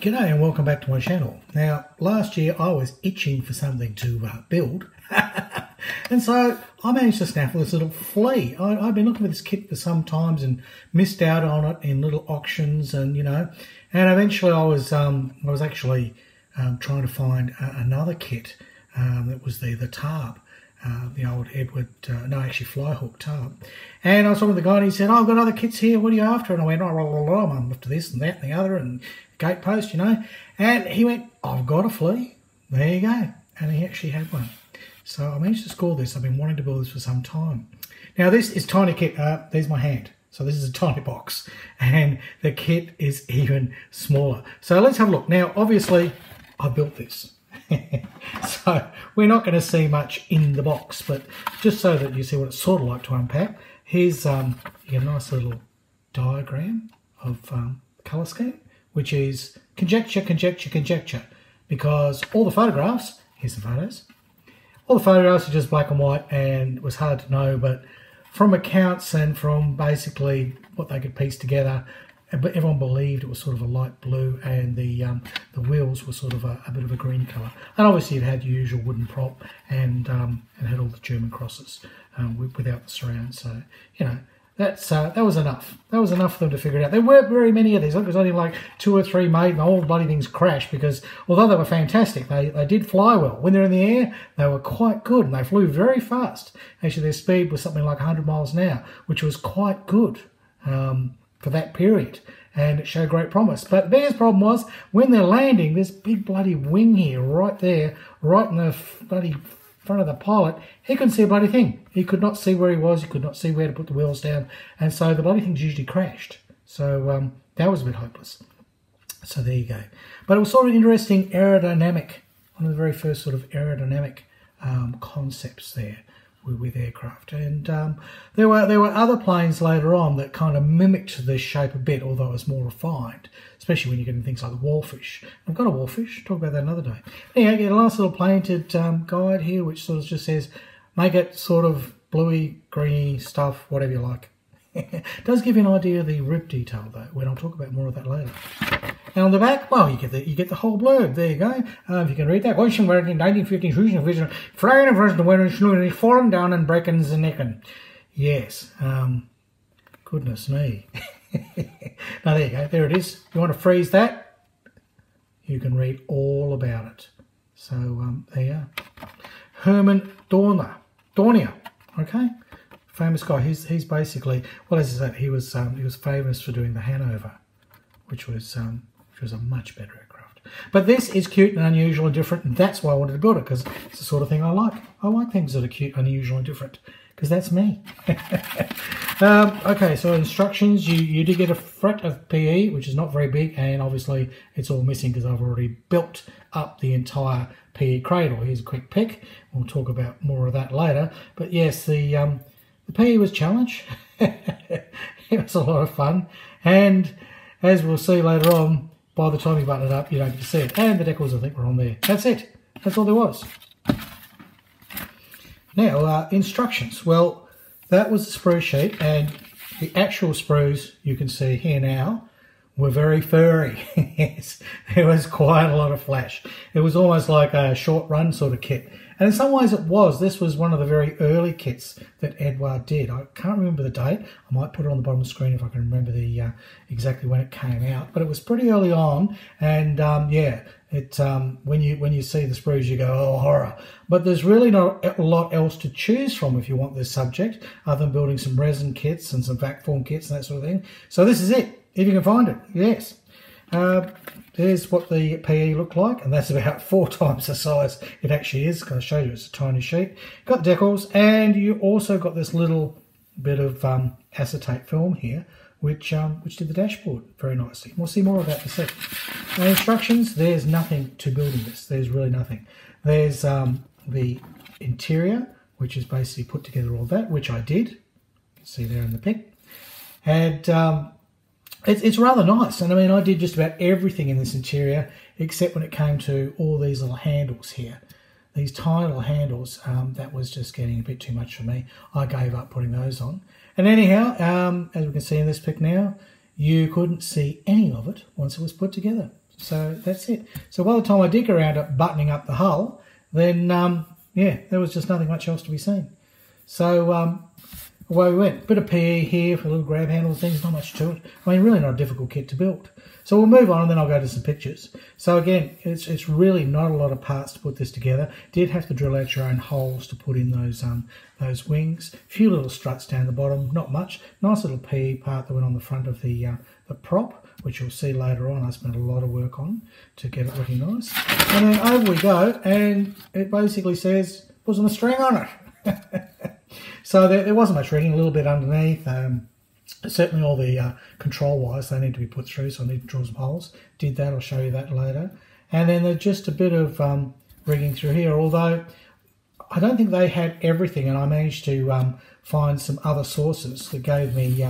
G'day and welcome back to my channel. Now, last year I was itching for something to build and so I managed to snaffle this little flea. I've been looking for this kit for some times and missed out on it in little auctions and and eventually I was actually trying to find another kit that was the Tarb. The old Edward, Flyhook Tarb. And I was talking to the guy and he said, I've got other kits here, what are you after? And I went, I'm after this and that and the other and gatepost, And he went, I've got a flea. There you go. And he actually had one. So I managed to score this. I've been wanting to build this for some time. Now this is tiny kit. There's my hand. So this is a tiny box. And the kit is even smaller. So let's have a look. Now, obviously, I built this. So we're not going to see much in the box, but just so that you see what it's sort of like to unpack, here's you get a nice little diagram of colour scheme, which is conjecture, because all the photographs, here's the photos, all the photographs are just black and white and it was hard to know, but from accounts and from basically what they could piece together, but everyone believed it was sort of a light blue and the wheels were sort of a bit of a green colour. And obviously it had the usual wooden prop and had all the German crosses without the surround. So, that was enough. That was enough for them to figure it out. There weren't very many of these. There was only like 2 or 3 made and the whole bloody things crashed because although they were fantastic, they did fly well. When they're in the air, they were quite good and they flew very fast. Actually, their speed was something like 100 miles an hour, which was quite good. For that period, and it showed great promise. But the biggest problem was when they're landing, this big bloody wing here, right there, right in the bloody front of the pilot, he couldn't see a bloody thing. He could not see where he was, he could not see where to put the wheels down, and so the bloody things usually crashed. So that was a bit hopeless. So there you go. But it was sort of interesting aerodynamic, one of the very first sort of aerodynamic concepts there with aircraft, and there were other planes later on that kind of mimicked this shape a bit, although it was more refined, especially when you get into things like the Wallfish. I've got a Wallfish, talk about that another day. Anyway, you get a nice little painted guide here which sort of just says make it sort of bluey, greeny stuff, whatever you like. It does give you an idea of the rib detail though, when I'll talk about more of that later. And on the back, well, you get the whole blurb. There you go. If you can read that. In 1915, flying first the winter, falling down and breaking the necken. Yes. Goodness me. Now there you go. There it is. If you want to freeze that, you can read all about it. So there you are. Herman Dornier. Okay. Famous guy. He's basically, well, as I said, he was famous for doing the Hanover, which was a much better aircraft. But this is cute and unusual and different, and that's why I wanted to build it, because it's the sort of thing I like. I like things that are cute, unusual and different, because that's me. Okay, so instructions, you do get a fret of PE, which is not very big, and obviously it's all missing because I've already built up the entire PE cradle. Here's a quick pic. We'll talk about more of that later. But yes, the PE was challenge. It was a lot of fun, and as we'll see later on, by the time you button it up, you don't get to see it. And the decals, I think, were on there. That's it. That's all there was. Now, instructions. Well, that was the sprue sheet, and the actual sprues you can see here now were very furry. Yes, there was quite a lot of flash. It was almost like a short run sort of kit. And in some ways it was. This was one of the very early kits that Eduard did. I can't remember the date. I might put it on the bottom of the screen if I can remember the exactly when it came out. But it was pretty early on, and yeah, it when you see the sprues, you go, oh, horror. But there's really not a lot else to choose from if you want this subject, other than building some resin kits and some vac form kits and that sort of thing. So this is it, if you can find it. Yes. There's what the PE looked like, and that's about 4 times the size it actually is, because I showed you it's a tiny sheet. Got decals, and you also got this little bit of acetate film here, which did the dashboard very nicely. We'll see more of that in a second. Now, instructions, there's nothing to building this. There's really nothing. There's the interior, which is basically put together all that, which I did. You can see there in the pic. And it's rather nice, and I mean I did just about everything in this interior except when it came to all these little handles here. These tiny little handles, that was just getting a bit too much for me. I gave up putting those on. And anyhow, as we can see in this pic now, you couldn't see any of it once it was put together. So that's it. So by the time I dig around it buttoning up the hull, then yeah, there was just nothing much else to be seen. So away we went. Bit of PE here for little grab handles, things, not much to it. I mean, really not a difficult kit to build. So we'll move on and then I'll go to some pictures. So again, it's really not a lot of parts to put this together. Did have to drill out your own holes to put in those wings. A few little struts down the bottom, not much. Nice little PE part that went on the front of the prop, which you'll see later on. I spent a lot of work on to get it looking nice. And then over we go, and it basically says, wasn't a string on it. So there wasn't much rigging, a little bit underneath. Certainly all the control wires, they need to be put through, so I need to drill some holes. Did that, I'll show you that later. And then there's just a bit of rigging through here, although I don't think they had everything, and I managed to find some other sources that gave me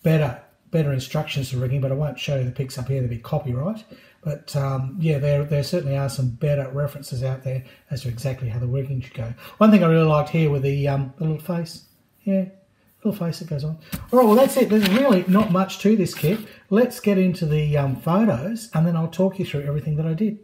better instructions for rigging, but I won't show you the pics up here, there'll be copyright. But yeah, there certainly are some better references out there as to exactly how the rigging should go. One thing I really liked here with the little face. Yeah, little face that goes on. All right, well that's it. There's really not much to this kit. Let's get into the photos, and then I'll talk you through everything that I did.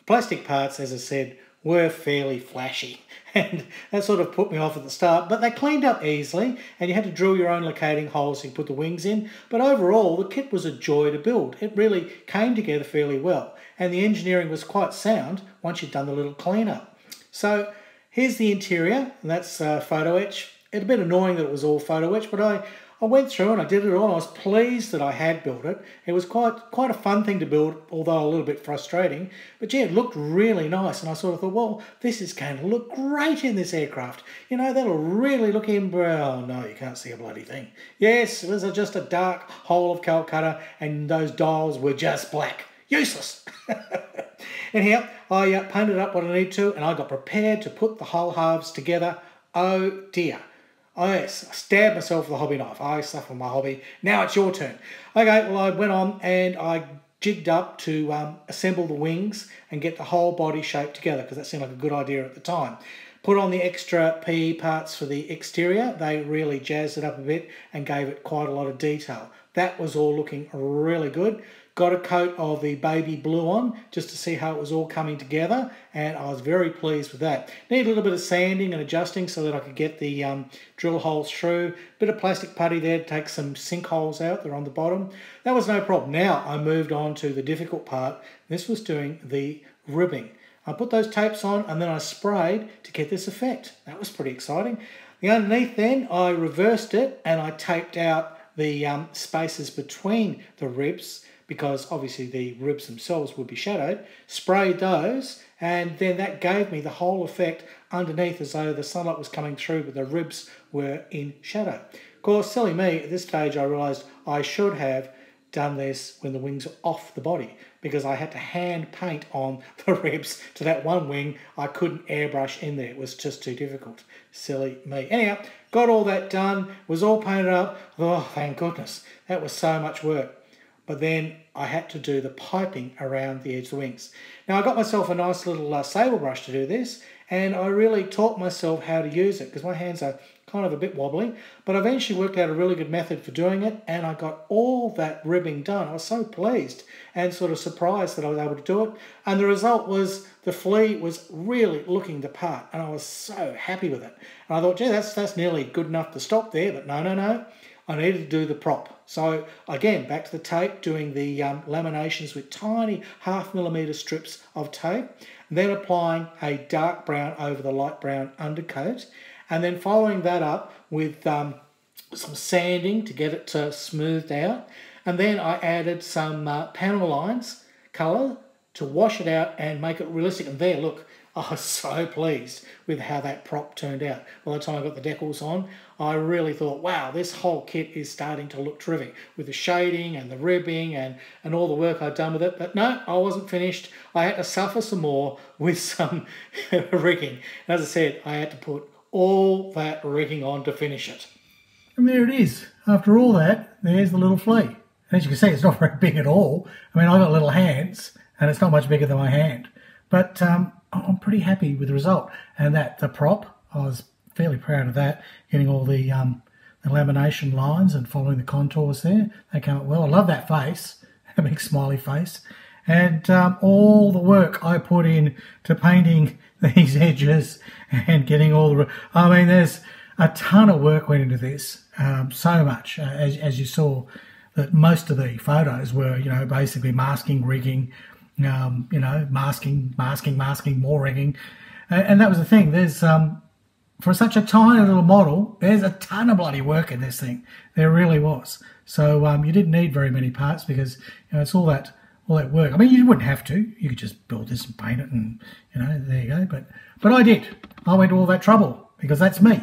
Plastic parts, as I said, were fairly flashy, and that sort of put me off at the start, but they cleaned up easily, and you had to drill your own locating holes so you put the wings in. But overall, the kit was a joy to build. It really came together fairly well, and the engineering was quite sound once you'd done the little cleanup. So here's the interior, and that's photo etch. It's a bit annoying that it was all photo etch, but I went through and I did it all. I was pleased that I had built it. It was quite a fun thing to build, although a little bit frustrating. But yeah, it looked really nice, and I sort of thought, well, this is going to look great in this aircraft. You know, that'll really look in. Oh no, you can't see a bloody thing. Yes, it was just a dark hole of Calcutta, and those dials were just black. Useless. Anyhow, I painted up what I needed to, and I got prepared to put the hull halves together. Oh dear. Oh yes, I stabbed myself with a hobby knife. I suffer my hobby. Now it's your turn. Okay, well I went on and I jigged up to assemble the wings and get the whole body shape together, because that seemed like a good idea at the time. Put on the extra PE parts for the exterior. They really jazzed it up a bit and gave it quite a lot of detail. That was all looking really good. Got a coat of the baby blue on just to see how it was all coming together, and I was very pleased with that. Need a little bit of sanding and adjusting so that I could get the drill holes through. Bit of plastic putty there to take some sinkholes out. They're on the bottom. That was no problem. Now I moved on to the difficult part. This was doing the ribbing. I put those tapes on and then I sprayed to get this effect. That was pretty exciting. The underneath then, I reversed it and I taped out the spaces between the ribs, because obviously the ribs themselves would be shadowed, sprayed those, and then that gave me the whole effect underneath as though the sunlight was coming through but the ribs were in shadow. Of course, silly me, at this stage I realised I should have done this when the wings are off the body, because I had to hand paint on the ribs to that one wing. I couldn't airbrush in there, it was just too difficult. Silly me. Anyhow, got all that done, was all painted up. Oh, thank goodness, that was so much work. But then I had to do the piping around the edge of the wings. Now I got myself a nice little sable brush to do this, and I really taught myself how to use it because my hands are kind of a bit wobbly, but I eventually worked out a really good method for doing it, and I got all that ribbing done. I was so pleased and sort of surprised that I was able to do it, and the result was the flea was really looking the part, and I was so happy with it. And I thought, gee, that's nearly good enough to stop there, but no. I needed to do the prop. So again, back to the tape, doing the laminations with tiny 0.5 millimeter strips of tape, and then applying a dark brown over the light brown undercoat, and then following that up with some sanding to get it smoothed out. And then I added some panel lines colour to wash it out and make it realistic. And there, look, I was so pleased with how that prop turned out. By the time I got the decals on, I really thought, wow, this whole kit is starting to look terrific with the shading and the ribbing and all the work I'd done with it. But no, I wasn't finished. I had to suffer some more with some rigging. As I said, I had to put all that rigging on to finish it. And there it is. After all that, there's the little flea. As you can see, it's not very big at all. I mean, I've got little hands, and it's not much bigger than my hand. But I'm pretty happy with the result. And the prop, I was fairly proud of that, getting all the lamination lines and following the contours there. They came out well. I love that face. a big smiley face. And all the work I put in to painting these edges and getting all the... I mean, there's a ton of work went into this, so much, as you saw, that most of the photos were, you know, basically masking, rigging, you know, masking, more rigging. And that was the thing. There's, for such a tiny little model, there's a ton of bloody work in this thing. There really was. So you didn't need very many parts because, you know, it's all that work. I mean, you wouldn't have to. You could just build this and paint it and, you know, there you go. But I did. I went to all that trouble because that's me.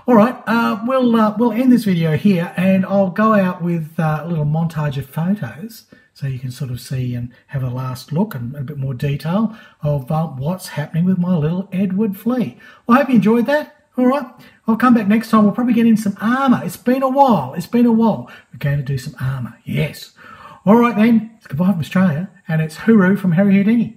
All right, we'll end this video here, and I'll go out with a little montage of photos so you can sort of see and have a last look and a bit more detail of what's happening with my little Edward flea. Well, I hope you enjoyed that. All right, I'll come back next time. We'll probably get in some armour. It's been a while. We're going to do some armour, yes. All right then, it's goodbye from Australia, and it's hooroo from Harry Houdini.